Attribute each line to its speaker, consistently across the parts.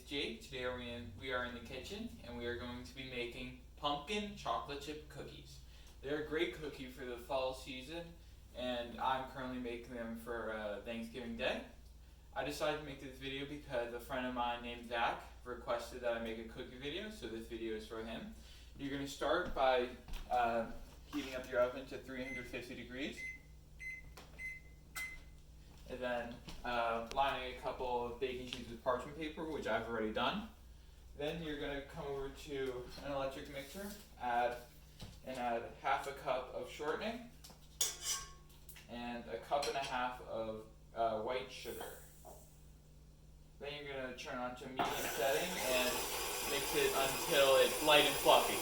Speaker 1: Jake. Today we are in the kitchen and we are going to be making pumpkin chocolate chip cookies. They're a great cookie for the fall season and I'm currently making them for Thanksgiving Day. I decided to make this video because a friend of mine named Zach requested that I make a cookie video, so this video is for him. You're going to start by heating up your oven to 350 degrees. And then lining a couple of baking sheets with parchment paper, which I've already done. Then you're going to come over to an electric mixer, add half a cup of shortening and a cup and a half of white sugar. Then you're going to turn on to medium setting and mix it until it's light and fluffy.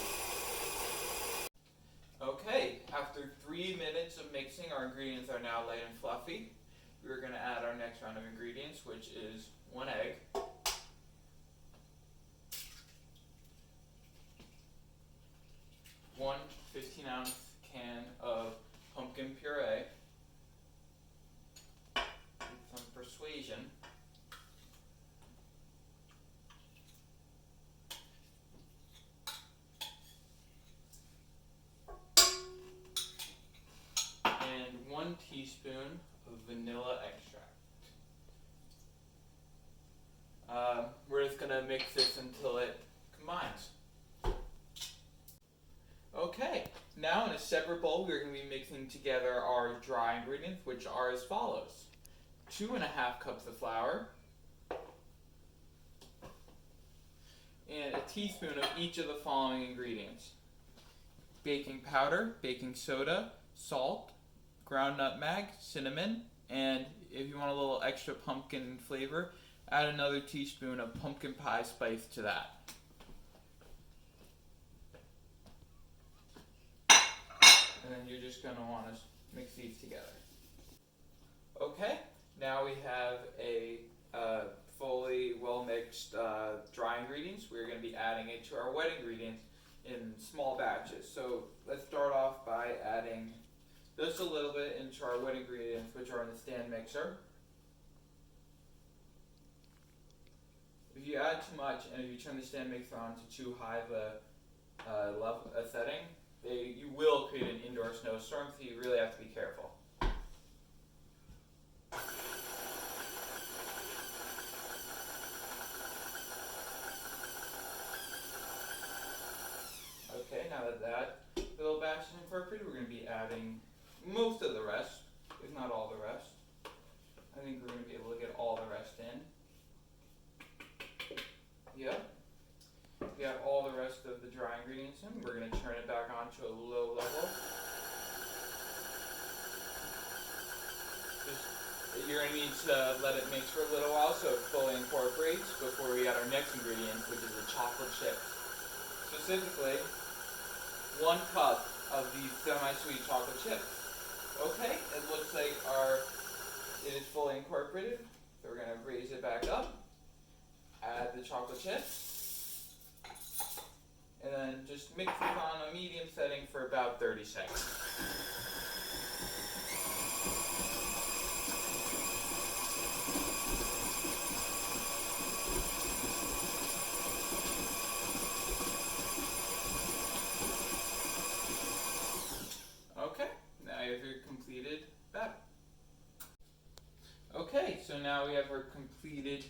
Speaker 1: Okay, after 3 minutes of mixing, our ingredients are now light and fluffy. We're going to add our next round of ingredients, which is 1 egg, 1 15-ounce can of pumpkin puree, with some persuasion, and 1 teaspoon of vanilla extract. We're just going to mix this until it combines. Okay, now in a separate bowl we're going to be mixing together our dry ingredients, which are as follows. 2.5 cups of flour, and a teaspoon of each of the following ingredients: baking powder, baking soda, salt, ground nutmeg, cinnamon, and if you want a little extra pumpkin flavor, add another teaspoon of pumpkin pie spice to that. And then you're just going to want to mix these together. Okay, now we have a fully well-mixed dry ingredients. We're going to be adding it to our wet ingredients in small batches. So let's start off by adding just a little bit into our wet ingredients, which are in the stand mixer. If you add too much and if you turn the stand mixer on to too high of a setting, you will create an indoor snowstorm, so you really have to be careful. Okay, now that little batch is incorporated, we're going to be adding most of the rest, if not all the rest. I think we're going to be able to get all the rest in. Yep. We have all the rest of the dry ingredients in. We're going to turn it back on to a low level. You're going to need to let it mix for a little while so it fully incorporates before we add our next ingredient, which is the chocolate chips. Specifically, 1 cup of these semi-sweet chocolate chips. Okay, it looks like it is fully incorporated, so we're going to raise it back up, add the chocolate chips, and then just mix it on a medium setting for about 30 seconds. Okay, now you have your completed batter. Okay, so now we have our completed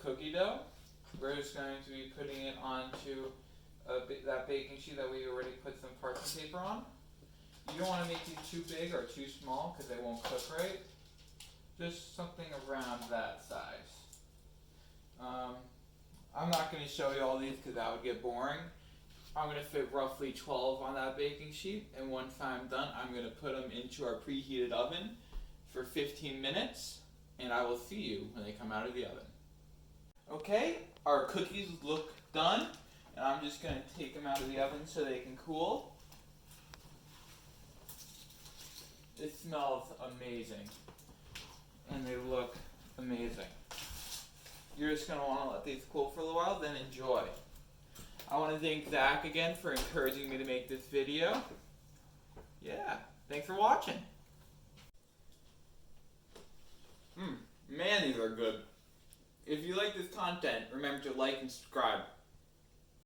Speaker 1: cookie dough. We're just going to be putting it onto that baking sheet that we already put some parchment paper on. You don't want to make these too big or too small because they won't cook right. Just something around that size. I'm not going to show you all these because that would get boring. I'm going to fit roughly 12 on that baking sheet, and once I'm done, I'm going to put them into our preheated oven for 15 minutes, and I will see you when they come out of the oven. Okay, our cookies look done, and I'm just going to take them out of the oven so they can cool. It smells amazing, and they look amazing. You're just going to want to let these cool for a little while, then enjoy. I want to thank Zach again for encouraging me to make this video. Yeah, thanks for watching. Man, these are good. If you like this content, remember to like and subscribe.